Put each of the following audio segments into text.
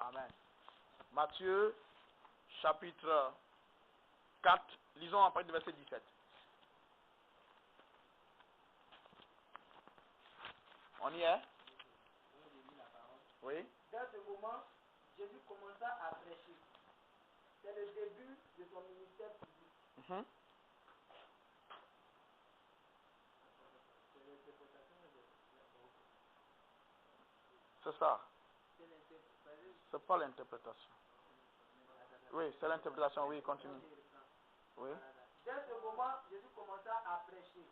Amen. Matthieu, chapitre 4, lisons à partir du verset 17. On y est? Oui. Dans ce moment, Jésus commença à prêcher. C'est le début de son ministère public. C'est ça. C'est pas l'interprétation. Oui, c'est l'interprétation. Oui, continue. Oui. Dans ce moment, Jésus commença à prêcher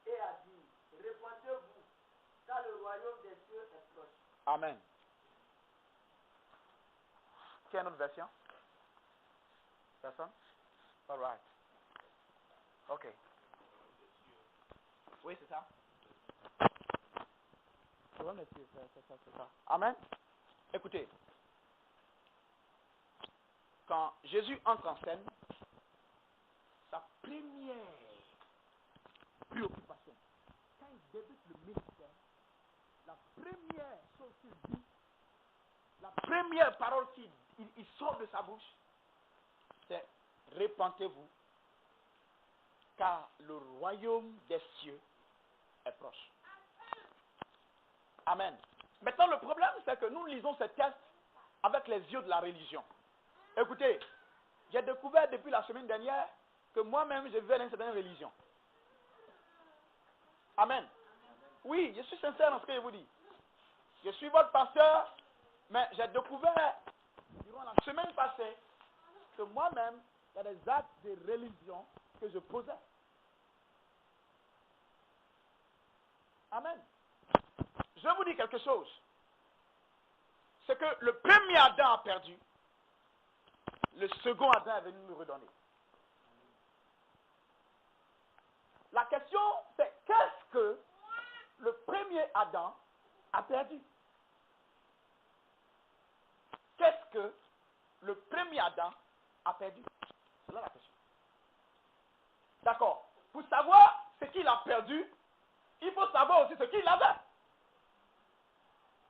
et à dire, répandez-vous, car le royaume des cieux est proche. Amen. Quelle est notre version? Personne? All right. Ok. Oui, c'est ça. C'est ça. Amen. Écoutez. Quand Jésus entre en scène, sa première préoccupation, quand il débute le ministère, la première chose qu'il dit, la première parole qu'il sort de sa bouche, c'est « Répentez-vous, car le royaume des cieux est proche. » Amen. Maintenant, le problème, c'est que nous lisons ce texte avec les yeux de la religion. Écoutez, j'ai découvert depuis la semaine dernière que moi-même, je vivais dans une certaine religion. Amen. Oui, je suis sincère dans ce que je vous dis. Je suis votre pasteur, mais j'ai découvert, durant la semaine passée, que moi-même, il y a des actes de religion que je posais. Amen. Je vous dis quelque chose. C'est que le premier Adam a perdu. Le second Adam est venu nous redonner. La question, c'est qu'est-ce que le premier Adam a perdu? Qu'est-ce que le premier Adam a perdu? C'est là la question. D'accord. Pour savoir ce qu'il a perdu, il faut savoir aussi ce qu'il avait.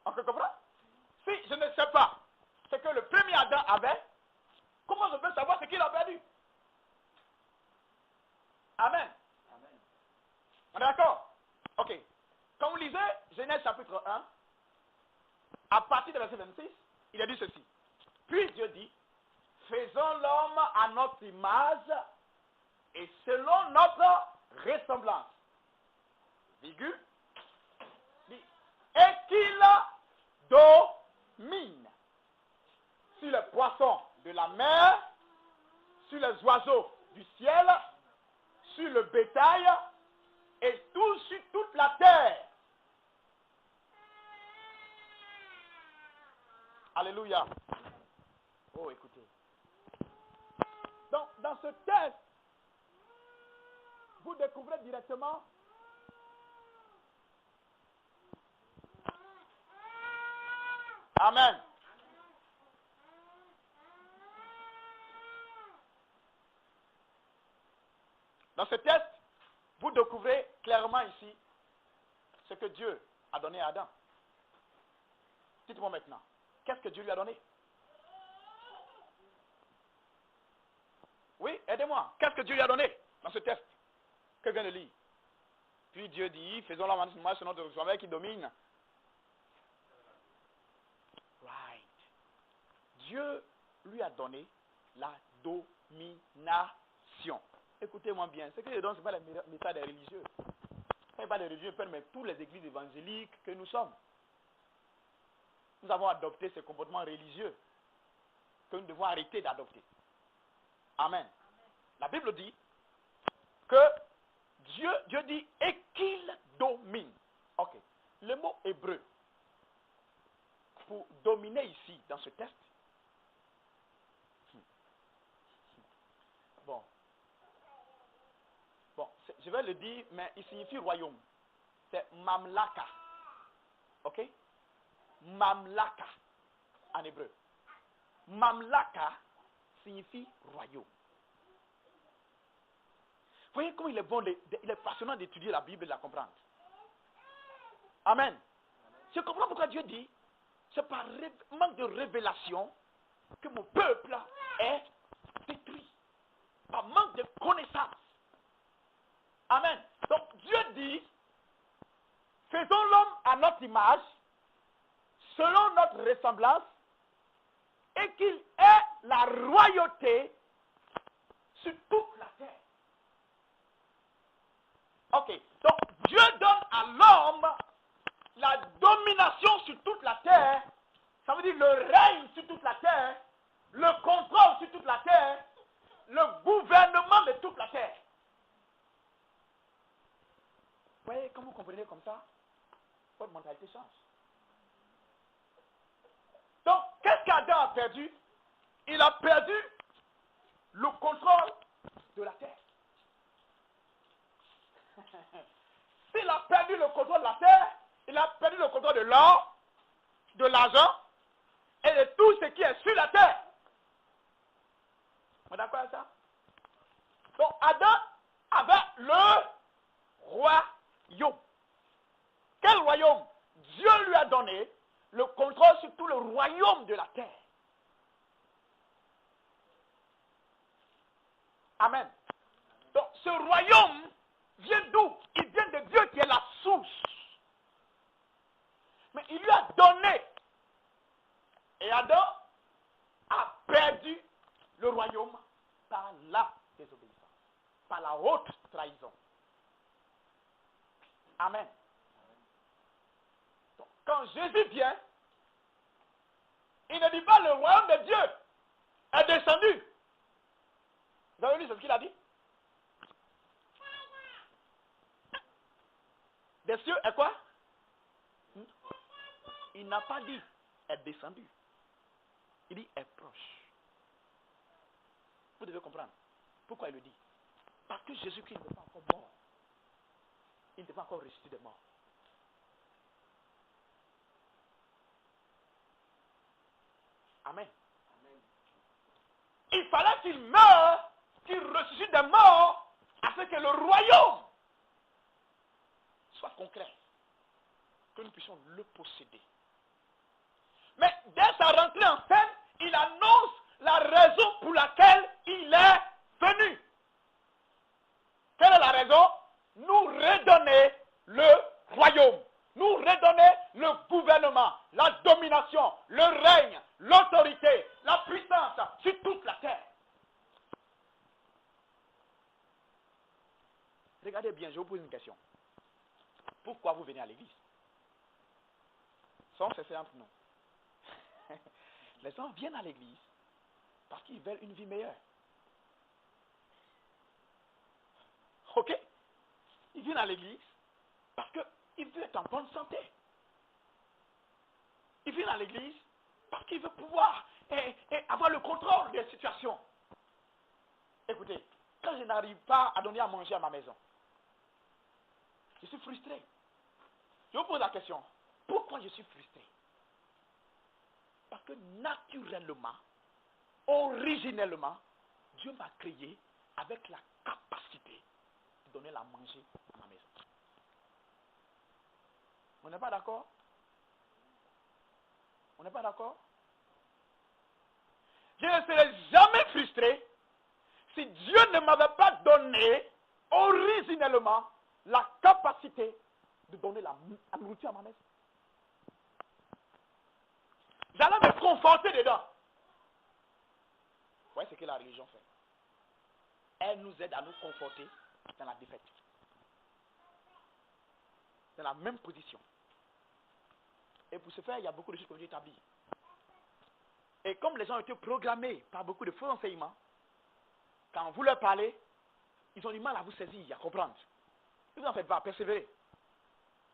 On comprend? Si je ne sais pas ce que le premier Adam avait, comment je peux savoir ce qu'il a perdu? Amen. Amen. On est d'accord? Ok. Quand vous lisez Genèse chapitre 1, à partir du verset 26, il a dit ceci. Puis Dieu dit, faisons l'homme à notre image et selon notre ressemblance. Virgule. Et qu'il domine sur les poissons de la mer, sur les oiseaux du ciel, sur le bétail et tout sur toute la terre. Alléluia. Oh, écoutez. Donc, dans ce texte, vous découvrez directement Amen. Dans ce texte, vous découvrez clairement ici ce que Dieu a donné à Adam. Dites-moi maintenant, qu'est-ce que Dieu lui a donné? Oui, aidez-moi. Qu'est-ce que Dieu lui a donné dans ce texte que je viens de lire? Puis Dieu dit, faisons la manifestation sur notre sommeil qui domine. Right. Dieu lui a donné la domination. Écoutez-moi bien, ce que je donne, ce n'est pas le message des religieux. Ce n'est pas des religieux, mais tous les églises évangéliques que nous sommes. Nous avons adopté ce comportement religieux que nous devons arrêter d'adopter. Amen. La Bible dit que Dieu dit et qu'il domine. Ok. Le mot hébreu pour dominer ici dans ce texte. Bon, je vais le dire, mais il signifie royaume. C'est mamlaka. Ok? Mamlaka en hébreu. Mamlaka signifie royaume. Vous voyez comment il est bon, il est passionnant d'étudier la Bible et de la comprendre. Amen. Je comprends pourquoi Dieu dit, c'est par manque de révélation que mon peuple est détruit. Par manque de connaissance. Amen. Donc Dieu dit, faisons l'homme à notre image, selon notre ressemblance, et qu'il ait la royauté sur toute la terre. Ok. Donc Dieu donne à l'homme la domination sur toute la terre. Ça veut dire le règne sur toute la terre, le contrôle sur toute la terre, le gouvernement de toute la terre. Vous voyez, quand vous comprenez comme ça, votre mentalité change. Donc, qu'est-ce qu'Adam a perdu? Il a perdu le contrôle de la terre. S'il a perdu le contrôle de la terre, il a perdu le contrôle de l'or, de l'argent et de tout ce qui est sur la terre. On est d'accord avec ça? Donc, Adam avait le royaume. Quel royaume? Dieu lui a donné le contrôle sur tout le royaume de la terre. Amen. Donc, ce royaume vient d'où? Il vient de Dieu qui est la source. Mais il lui a donné. Et Adam a perdu le royaume par la désobéissance, par la haute trahison. Amen. Donc, quand Jésus vient, il ne dit pas le royaume de Dieu est descendu. Vous avez lu ce qu'il a dit? Des cieux est quoi? Il n'a pas dit est descendu. Il dit est proche. Vous devez comprendre. Pourquoi il le dit? Parce que Jésus-Christ n'est pas encore mort. Il n'est pas encore ressuscité de mort. Amen. Il fallait qu'il meure, qu'il ressuscite des morts, afin que le royaume soit concret. Que nous puissions le posséder. Mais dès sa rentrée en scène, il annonce la raison pour laquelle il est venu. Quelle est la raison? Nous redonner le royaume, nous redonner le gouvernement, la domination, le règne, l'autorité, la puissance sur toute la terre. Regardez bien, je vous pose une question. Pourquoi vous venez à l'église? Sans cesser entre nous. Les gens viennent à l'église parce qu'ils veulent une vie meilleure. Ok? Ils viennent à l'église parce qu'ils veulent être en bonne santé. Ils viennent à l'église parce qu'ils veulent pouvoir avoir le contrôle des situations. Écoutez, quand je n'arrive pas à donner à manger à ma maison, je suis frustré. Je vous pose la question, pourquoi je suis frustré? Parce que naturellement, originellement, Dieu m'a créé avec la capacité de donner à manger à ma maison. On n'est pas d'accord? On n'est pas d'accord? Je ne serais jamais frustré si Dieu ne m'avait pas donné originellement la capacité de donner la nourriture à ma maison. J'allais me conforter dedans. Vous voyez ce que la religion fait? Elle nous aide à nous conforter dans la défaite. Dans la même position. Et pour ce faire, il y a beaucoup de choses que j'ai établies. Et comme les gens ont été programmés par beaucoup de faux enseignements, quand vous leur parlez, ils ont du mal à vous saisir, à comprendre. Vous en faites pas, persévérer.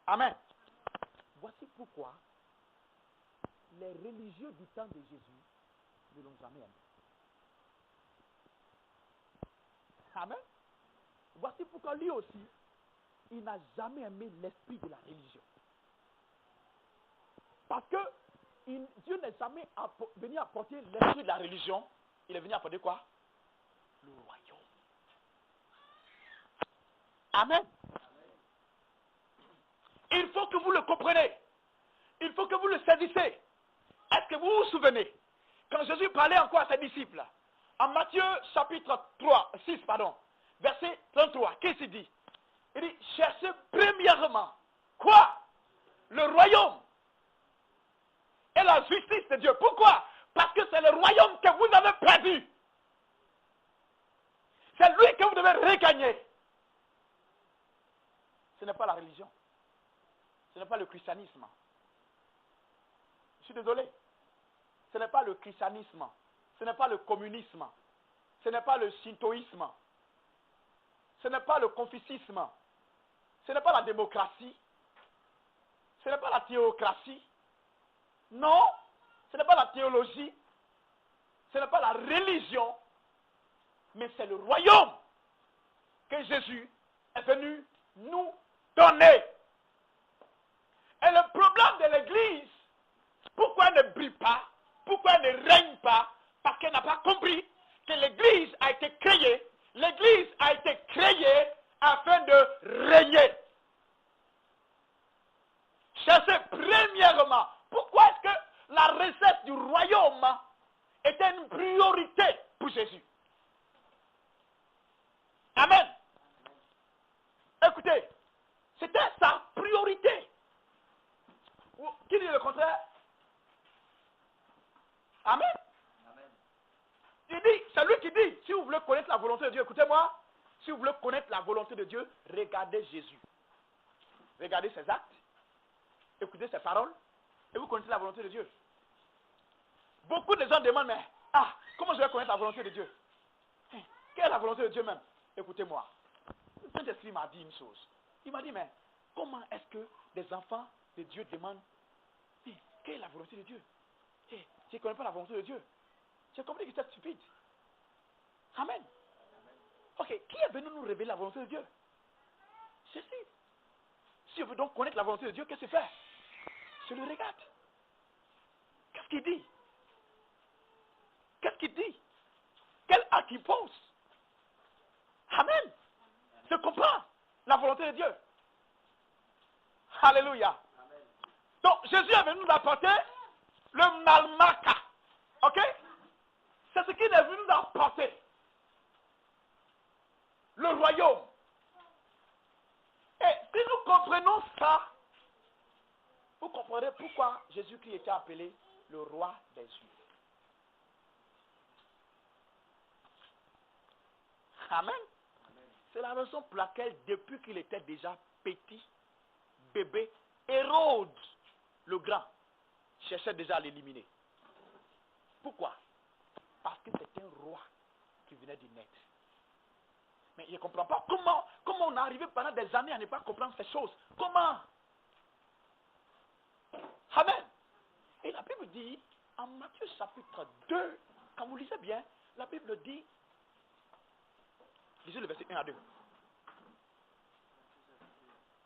Amen. Voici pourquoi les religieux du temps de Jésus ne l'ont jamais aimé. Amen. Voici pourquoi lui aussi, il n'a jamais aimé l'esprit de la religion. Parce que Dieu n'est jamais venu apporter l'esprit de la religion. Il est venu apporter quoi? Le royaume. Amen. Il faut que vous le compreniez. Il faut que vous le saisissez. Est-ce que vous vous souvenez, quand Jésus parlait encore à ses disciples, en Matthieu chapitre 6, verset 33, qu'est-ce qu'il dit? Il dit, cherchez premièrement, quoi? Le royaume et la justice de Dieu. Pourquoi? Parce que c'est le royaume que vous avez perdu. C'est lui que vous devez regagner. Ce n'est pas la religion. Ce n'est pas le christianisme. Je suis désolé. Ce n'est pas le christianisme. Ce n'est pas le communisme. Ce n'est pas le shintoïsme. Ce n'est pas le confucisme. Ce n'est pas la démocratie. Ce n'est pas la théocratie. Non, ce n'est pas la théologie. Ce n'est pas la religion. Mais c'est le royaume que Jésus est venu nous donner. Et le problème de l'Église, pourquoi elle ne brille pas, pourquoi elle ne règne pas, parce qu'elle n'a pas compris que l'Église a été créée afin de régner. Cherchez premièrement, pourquoi est-ce que la recette du royaume était une priorité pour Jésus? Amen. Écoutez, c'était sa priorité. Qui dit le contraire? Amen. Il dit, c'est lui qui dit, si vous voulez connaître la volonté de Dieu, écoutez-moi, si vous voulez connaître la volonté de Dieu, regardez Jésus. Regardez ses actes, écoutez ses paroles, et vous connaissez la volonté de Dieu. Beaucoup de gens demandent, mais, comment je vais connaître la volonté de Dieu? Quelle est la volonté de Dieu même? Écoutez-moi. Le Saint-Esprit m'a dit une chose. Il m'a dit, mais comment est-ce que des enfants de Dieu demandent, quelle est la volonté de Dieu? Je ne connais pas la volonté de Dieu. J'ai compris que c'est stupide. Amen. Ok, qui est venu nous révéler la volonté de Dieu? Jésus. Si on veut donc connaître la volonté de Dieu, qu'est-ce qu'il fait? Je le regarde. Qu'est-ce qu'il dit? Qu'est-ce qu'il dit? Quel acte il pose? Amen. Je comprends la volonté de Dieu. Alléluia. Amen. Donc, Jésus est venu nous apporter le malmaka. Ok? C'est ce qu'il est venu nous apporter. Le royaume. Et si nous comprenons ça, vous comprendrez pourquoi Jésus-Christ était appelé le roi des Juifs. Amen. C'est la raison pour laquelle, depuis qu'il était déjà petit, bébé, Hérode, le grand, cherchait déjà à l'éliminer. Pourquoi? Parce que c'était un roi qui venait du naître. Mais il ne comprend pas comment on est arrivé pendant des années à ne pas comprendre ces choses. Comment? Amen. Et la Bible dit, en Matthieu chapitre 2, quand vous lisez bien, la Bible dit, lisez le verset 1 à 2.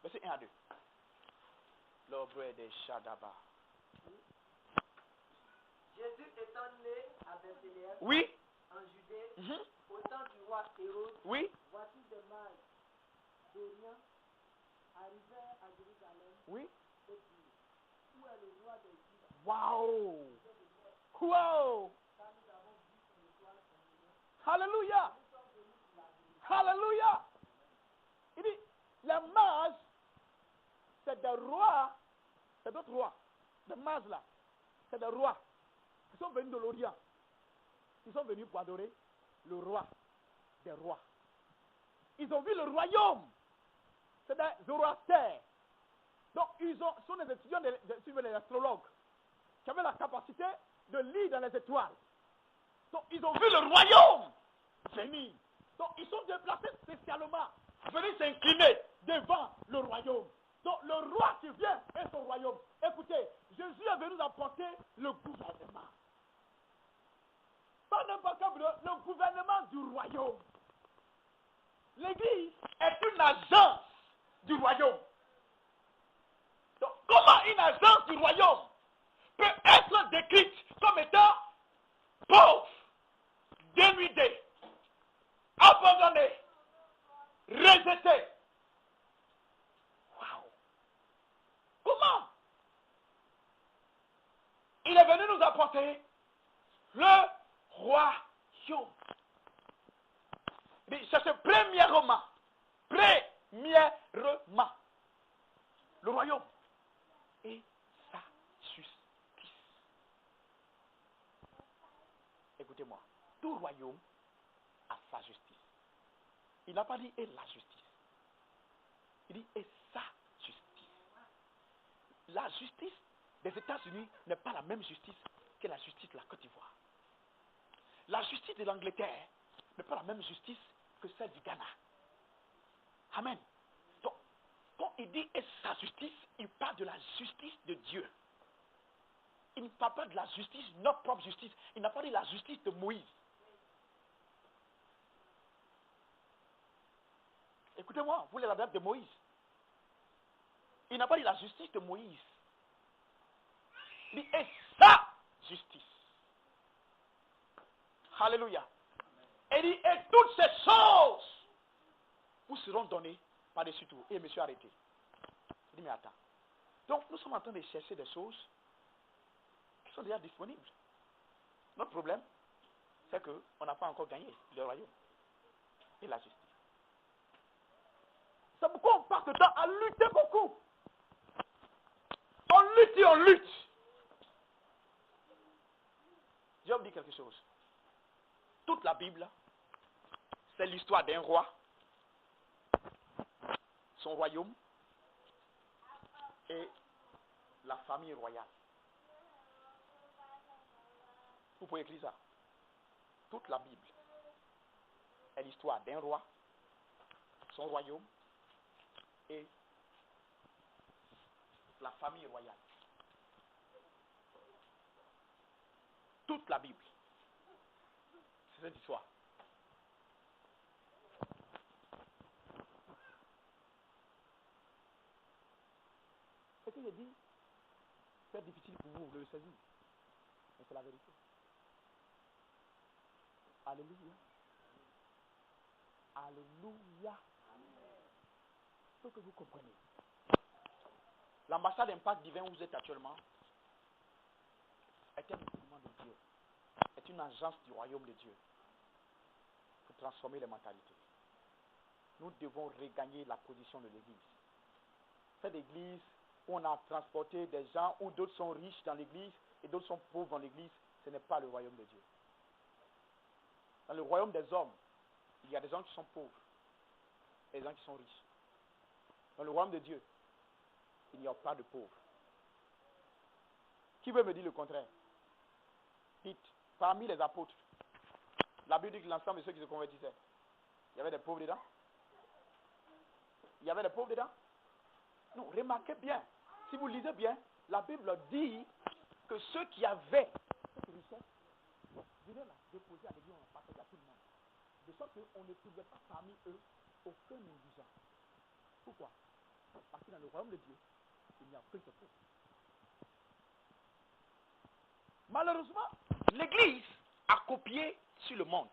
Verset 1 à 2. L'obre des Shadaba. Jésus étant né à Bethléem, Oui. en Judée, au temps du roi Hérode, Oui. voici des mages d'Orient arrivèrent à Jérusalem Oui. et dirent, où est le roi des Juifs? Wow. Wow. Alléluia. Alléluia. Il dit, les mages, c'est des rois, c'est d'autres rois. Les mages là, c'est des rois. Ils sont venus de l'Orient. Ils sont venus pour adorer le roi des rois. Ils ont vu le royaume. C'est des zoroastriens. Donc, sont des étudiants, des astrologues, qui avaient la capacité de lire dans les étoiles. Donc, ils ont vu le royaume venir. Donc, ils sont déplacés spécialement, venus s'incliner devant le royaume. Donc, le roi qui vient est son royaume. Écoutez, Jésus est venu nous apporter le gouvernement. Pas n'importe quel, le gouvernement du royaume. L'Église est une agence du royaume. Donc, comment une agence du royaume peut être décrite comme étant pauvre, dénudée, abandonnée, rejetée? Wow! Comment? Il est venu venu nous apporter le royaume. Cherchez premièrement. Le royaume et sa justice. Écoutez-moi. Tout royaume a sa justice. Il n'a pas dit et la justice. Il dit et sa justice. La justice des États-Unis n'est pas la même justice que la justice de la Côte d'Ivoire. La justice de l'Angleterre n'est pas la même justice que celle du Ghana. Amen. Donc, quand il dit et sa justice, il parle de la justice de Dieu. Il ne parle pas de la justice, notre propre justice. Il n'a pas dit la justice de Moïse. Écoutez-moi, vous les adeptes de Moïse. Il n'a pas dit la justice de Moïse. Il dit et sa justice. Alléluia. Et il dit et toutes ces choses vous seront données par-dessus tout. Et monsieur arrêté. Il dit mais attends. Donc nous sommes en train de chercher des choses qui sont déjà disponibles. Notre problème, c'est qu'on n'a pas encore gagné le royaume et la justice. C'est pourquoi on passe le temps à lutter beaucoup. On lutte et on lutte. Je vais vous dire quelque chose. Toute la Bible, c'est l'histoire d'un roi, son royaume et la famille royale. Vous pouvez écrire ça. Toute la Bible est l'histoire d'un roi, son royaume et la famille royale. Toute la Bible, c'est cette histoire. Ce que j'ai dit, c'est difficile pour vous de le saisir. Mais c'est la vérité. Alléluia. Alléluia. Il faut que vous compreniez. L'ambassade Impact Divin où vous êtes actuellement est un instrument de Dieu. Est une agence du royaume de Dieu pour transformer les mentalités. Nous devons regagner la position de l'église. Cette église où on a transporté des gens, où d'autres sont riches dans l'église et d'autres sont pauvres dans l'église, ce n'est pas le royaume de Dieu. Dans le royaume des hommes, il y a des gens qui sont pauvres et des gens qui sont riches. Dans le royaume de Dieu, il n'y a pas de pauvres. Qui veut me dire le contraire? Dites, parmi les apôtres, la Bible dit que l'ensemble de ceux qui se convertissaient, il y avait des pauvres dedans? Il y avait des pauvres dedans? Non, remarquez bien. Si vous lisez bien, la Bible dit que ceux qui avaient cette richesse venaient la déposer à l'église, on partage à tout le monde. De sorte qu'on ne trouvait pas parmi eux aucun indigent. Pourquoi? Parce que dans le royaume de Dieu, il n'y a que ce pauvre. Malheureusement, l'église a copié sur le monde.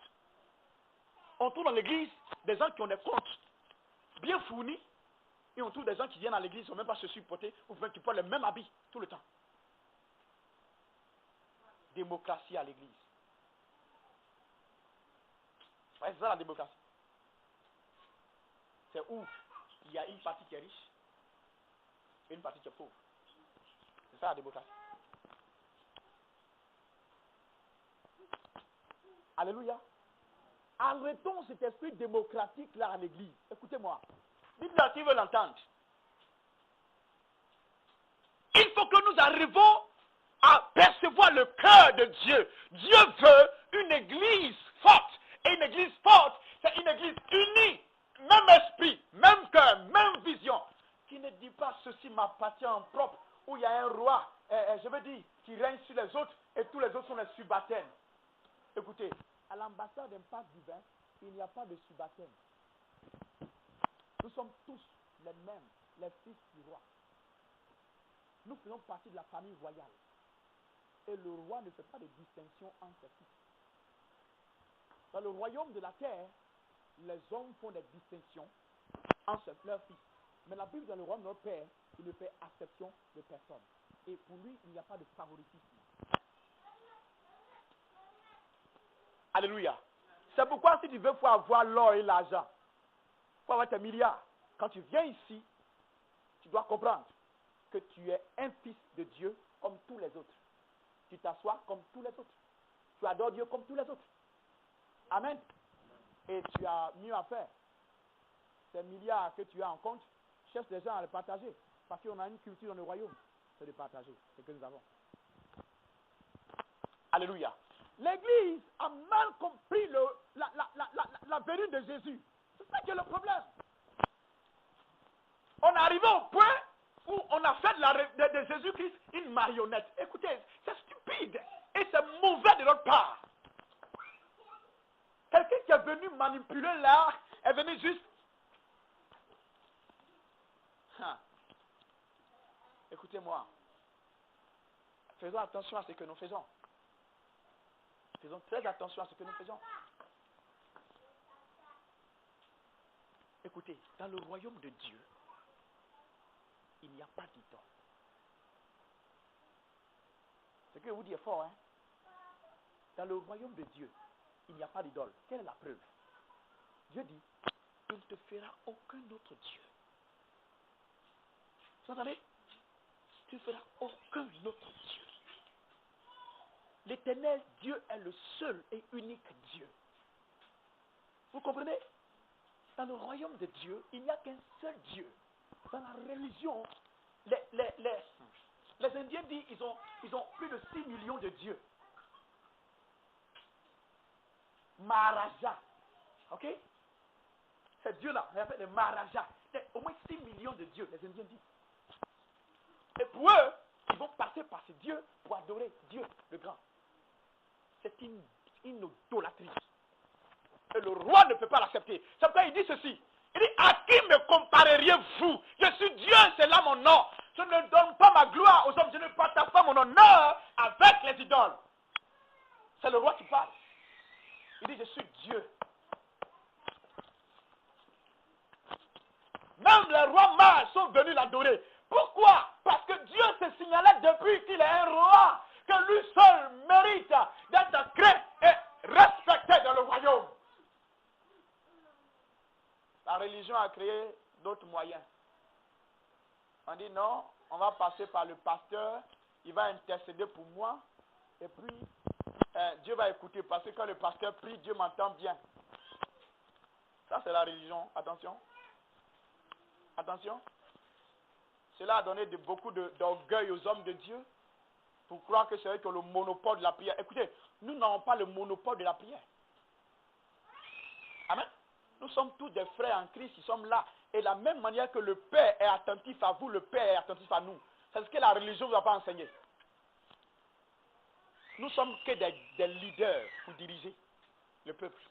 On trouve dans l'église des gens qui ont des comptes bien fournis, et on trouve des gens qui viennent à l'église, qui ne sont même pas se supporter, ou bien qui portent le même habit tout le temps. Démocratie à l'église. Ouais, c'est ça la démocratie. C'est où il y a une partie qui est riche et une partie qui est pauvre. C'est ça la démocratie. Alléluia. Arrêtons cet esprit démocratique là à l'église. Écoutez-moi. Dites-le qui veut l'entendre. Il faut que nous arrivons à percevoir le cœur de Dieu. Dieu veut une église forte. Et une église forte, c'est une église unie. Même esprit, même cœur, même vision. Qui ne dit pas ceci m'appartient en propre. Où il y a un roi, je veux dire, qui règne sur les autres et tous les autres sont les subalternes. Écoutez, à l'ambassade d'Impact Divin, il n'y a pas de subalterne. Nous sommes tous les mêmes, les fils du roi. Nous faisons partie de la famille royale. Et le roi ne fait pas de distinction entre ses fils. Dans le royaume de la terre, les hommes font des distinctions entre leurs fils. Mais la Bible, dans le royaume de notre Père, il ne fait acception de personne. Et pour lui, il n'y a pas de favoritisme. Alléluia. C'est pourquoi si tu veux avoir l'or et l'argent, pour avoir tes milliards, quand tu viens ici, tu dois comprendre que tu es un fils de Dieu comme tous les autres. Tu t'assois comme tous les autres. Tu adores Dieu comme tous les autres. Amen. Et tu as mieux à faire. Ces milliards que tu as en compte, cherche les gens à les partager. Parce qu'on a une culture dans le royaume. C'est de partager. C'est que nous avons. Alléluia. L'Église a mal compris la venue de Jésus. C'est ça qui est le problème. On est arrivé au point où on a fait de Jésus-Christ une marionnette. Écoutez, c'est stupide et c'est mauvais de notre part. Quelqu'un qui est venu manipuler l'art est venu juste... Écoutez-moi. Faisons attention à ce que nous faisons. Faisons très attention à ce que nous faisons. Écoutez, dans le royaume de Dieu, il n'y a pas d'idole. Ce que je vous dis est fort, hein? Dans le royaume de Dieu, il n'y a pas d'idole. Quelle est la preuve? Dieu dit, il ne te fera aucun autre Dieu. Vous entendez? Tu ne feras aucun autre Dieu. L'Éternel Dieu est le seul et unique Dieu. Vous comprenez? Dans le royaume de Dieu, il n'y a qu'un seul Dieu. Dans la religion, les Indiens disent qu'ils ont plus de 6 millions de dieux. Maharaja. Ok? Ces dieux-là, on appelle les Maharaja. Il y a au moins 6 millions de dieux, les Indiens disent. Et pour eux, ils vont passer par ces dieux pour adorer Dieu le grand. C'est une idolâtrie. Et le roi ne peut pas l'accepter. C'est pourquoi il dit ceci. Il dit, à qui me compareriez-vous? Je suis Dieu, c'est là mon nom. Je ne donne pas ma gloire aux hommes, je ne partage pas mon honneur avec les idoles. C'est le roi qui parle. Il dit, je suis Dieu. Même les rois mages sont venus l'adorer. Pourquoi? Parce que Dieu se signalait depuis qu'il est un roi, que lui seul mérite d'être craint et respecté dans le royaume. La religion a créé d'autres moyens. On dit non, on va passer par le pasteur, il va intercéder pour moi, et puis Dieu va écouter, parce que quand le pasteur prie, Dieu m'entend bien. Ça c'est la religion, attention. Attention. Cela a donné beaucoup d'orgueil aux hommes de Dieu, pour croire que c'est eux qui ont le monopole de la prière. Écoutez, nous n'avons pas le monopole de la prière. Amen. Nous sommes tous des frères en Christ, ils sommes là. Et de la même manière que le Père est attentif à vous, le Père est attentif à nous. C'est ce que la religion ne vous a pas enseigné. Nous sommes que des leaders pour diriger le peuple.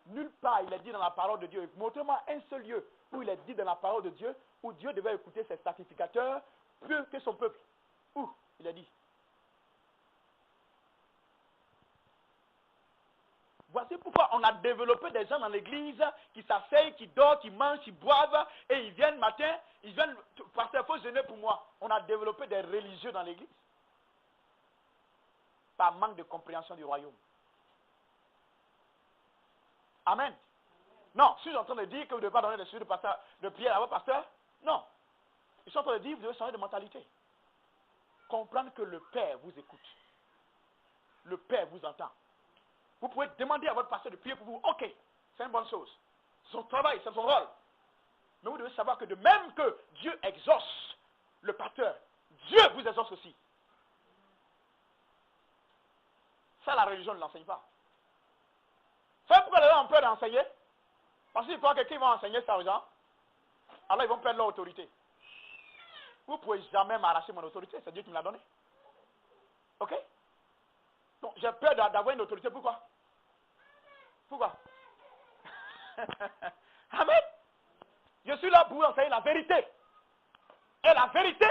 Nulle part il est dit dans la parole de Dieu. Montrez-moi un seul lieu où il est dit dans la parole de Dieu où Dieu devait écouter ses sacrificateurs plus que son peuple. Où il est dit. Voici pourquoi on a développé des gens dans l'église qui s'asseyent, qui dorment, qui mangent, qui boivent, et ils viennent matin, ils viennent, pasteur, il faut jeûner pour moi. On a développé des religieux dans l'église. Par manque de compréhension du royaume. Amen. Non, je suis en train de dire que vous ne devez pas donner des sujets de prière à votre pasteur. Non. Ils sont en train de dire que vous devez changer de mentalité. Comprendre que le Père vous écoute. Le Père vous entend. Vous pouvez demander à votre pasteur de prier pour vous. Ok, c'est une bonne chose. C'est son travail, c'est son rôle. Mais vous devez savoir que de même que Dieu exauce le pasteur, Dieu vous exauce aussi. Ça, la religion ne l'enseigne pas. Vous savez pourquoi les gens ont peur d'enseigner? Parce qu'ils croient que quelqu'un va enseigner ça aux gens, alors ils vont perdre leur autorité. Vous ne pouvez jamais m'arracher mon autorité, c'est Dieu qui me l'a donné. Ok? Donc j'ai peur d'avoir une autorité, pourquoi? Pourquoi? Amen. Je suis là pour enseigner la vérité. Et la vérité,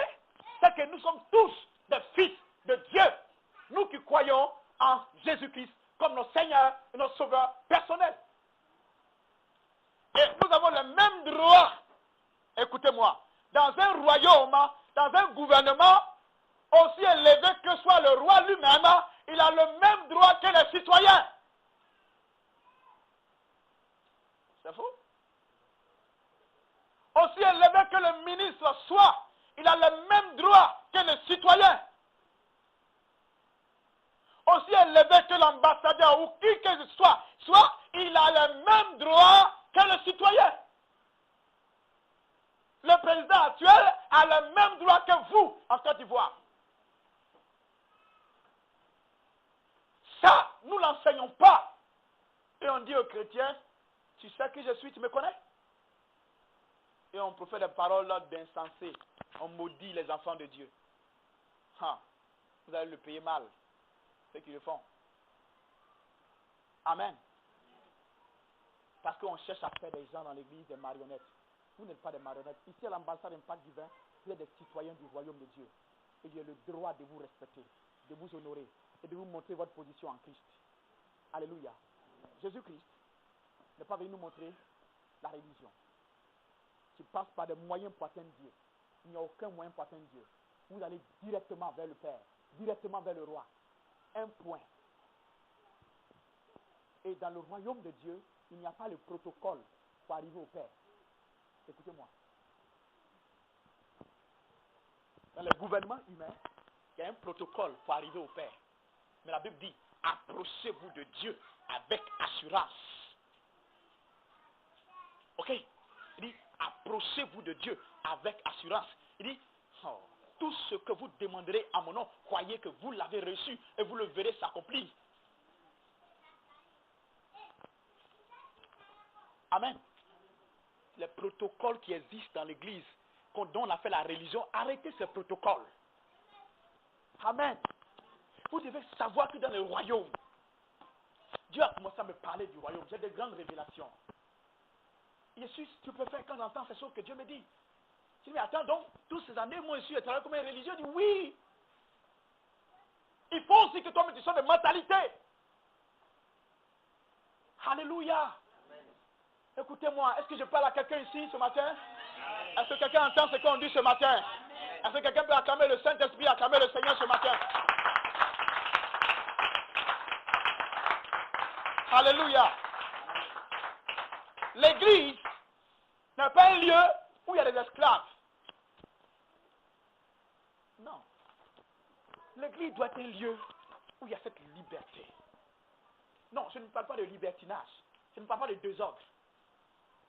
c'est que nous sommes tous des fils de Dieu. Nous qui croyons en Jésus-Christ comme notre Seigneur et notre Sauveur personnel. Et nous avons le même droit. Écoutez-moi. Dans un royaume, dans un gouvernement, aussi élevé que soit le roi lui-même, il a le même droit que les citoyens. aussi élevé que le ministre soit, il a le même droit que le citoyen. Aussi élevé que l'ambassadeur ou qui que ce soit, il a le même droit que le citoyen. Le président actuel a le même droit que vous en Côte d'Ivoire. Ça, nous ne l'enseignons pas. Et on dit aux chrétiens, tu sais qui je suis, tu me connais? Et on profère des paroles d'insensés. On maudit les enfants de Dieu. Vous allez le payer mal, ceux qui le font. Amen. Parce qu'on cherche à faire des gens dans l'église des marionnettes. Vous n'êtes pas des marionnettes. Ici à l'ambassade Impact Divin, vous êtes des citoyens du royaume de Dieu. Et j'ai le droit de vous respecter, de vous honorer et de vous montrer votre position en Christ. Alléluia. Jésus-Christ n'est pas venu nous montrer la religion. Tu passes par des moyens pour atteindre Dieu. Il n'y a aucun moyen pour atteindre Dieu. Vous allez directement vers le Père, directement vers le roi. Un point. Et dans le royaume de Dieu, il n'y a pas le protocole pour arriver au Père. Écoutez-moi. Dans le gouvernement humain, il y a un protocole pour arriver au Père. Mais la Bible dit, approchez-vous de Dieu avec assurance. Ok? Il dit, approchez-vous de Dieu avec assurance. Il dit, tout ce que vous demanderez à mon nom, croyez que vous l'avez reçu et vous le verrez s'accomplir. Amen. Les protocoles qui existent dans l'église, dont on a fait la religion, arrêtez ces protocoles. Amen. Vous devez savoir que dans le royaume, Dieu a commencé à me parler du royaume. J'ai des grandes révélations. Je suis stupéfait quand j'entends ces choses que Dieu me dit. Je dis, mais attends donc, toutes ces années, moi je suis travaillé comme un religieux. Je dis, oui. Il faut aussi que toi, tu sois de mentalité. Alléluia. Écoutez-moi, est-ce que je parle à quelqu'un ici ce matin? Est-ce que quelqu'un entend ce qu'on dit ce matin? Est-ce que quelqu'un peut acclamer le Saint-Esprit, acclamer le Seigneur ce matin? Alléluia. L'église n'est pas un lieu où il y a des esclaves. Non. L'église doit être un lieu où il y a cette liberté. Non, je ne parle pas de libertinage. Je ne parle pas de désordre.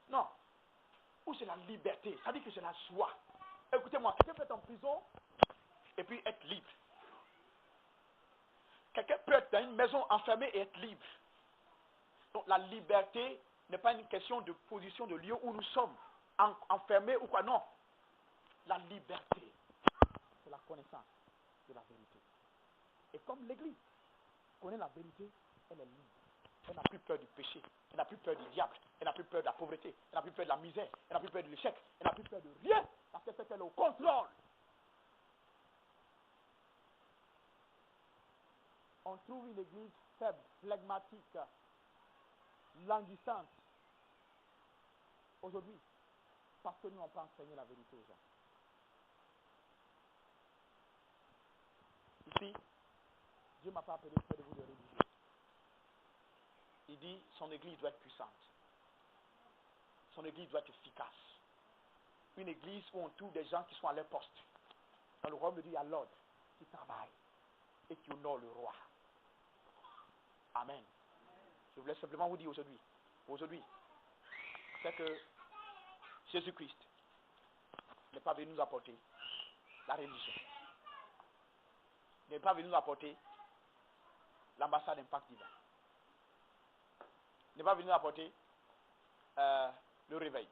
Non. Où c'est la liberté. Ça dit que c'est la joie. Écoutez-moi, quelqu'un peut être en prison et puis être libre. Quelqu'un peut être dans une maison enfermée et être libre. Donc la liberté n'est pas une question de position de lieu où nous sommes enfermés ou quoi. Non. La liberté, c'est la connaissance de la vérité. Et comme l'église connaît la vérité, elle est libre. Elle n'a plus peur du péché. Elle n'a plus peur du diable. Elle n'a plus peur de la pauvreté. Elle n'a plus peur de la misère. Elle n'a plus peur de l'échec. Elle n'a plus peur de rien. Parce qu'elle sait qu'elle est au contrôle. On trouve une église faible, flegmatique, languissante. Aujourd'hui, parce que nous n'avons pas enseigné la vérité aux gens. Ici, Dieu ne m'a pas appelé de faire de vous de religieux. Il dit, son église doit être puissante. Son église doit être efficace. Une église où on trouve des gens qui sont à leur poste. Dans le royaume de Dieu, il y a l'ordre qui travaille et qui honore le roi. Amen. Je voulais simplement vous dire aujourd'hui, c'est que Jésus-Christ n'est pas venu nous apporter la religion. Il n'est pas venu nous apporter l'ambassade Impact Divin. Il n'est pas venu nous apporter le réveil.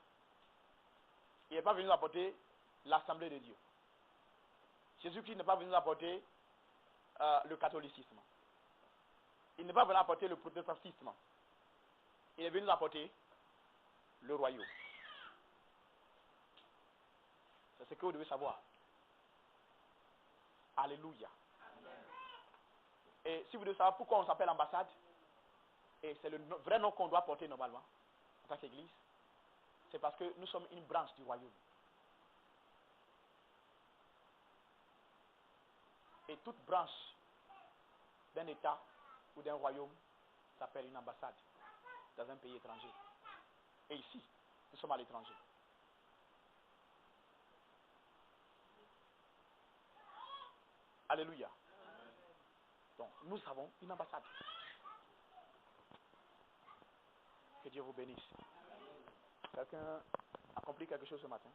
Il n'est pas venu nous apporter l'assemblée de Dieu. Jésus-Christ n'est pas venu nous apporter le catholicisme. Il n'est pas venu apporter le protestantisme. Il est venu nous apporter le royaume. C'est ce que vous devez savoir. Alléluia. Et si vous devez savoir pourquoi on s'appelle ambassade, et c'est le vrai nom qu'on doit porter normalement, en tant qu'église, c'est parce que nous sommes une branche du royaume. Et toute branche d'un État ou d'un royaume s'appelle une ambassade dans un pays étranger. Et ici, nous sommes à l'étranger. Alléluia. Donc, nous avons une ambassade. Que Dieu vous bénisse. Quelqu'un a compris quelque chose ce matin?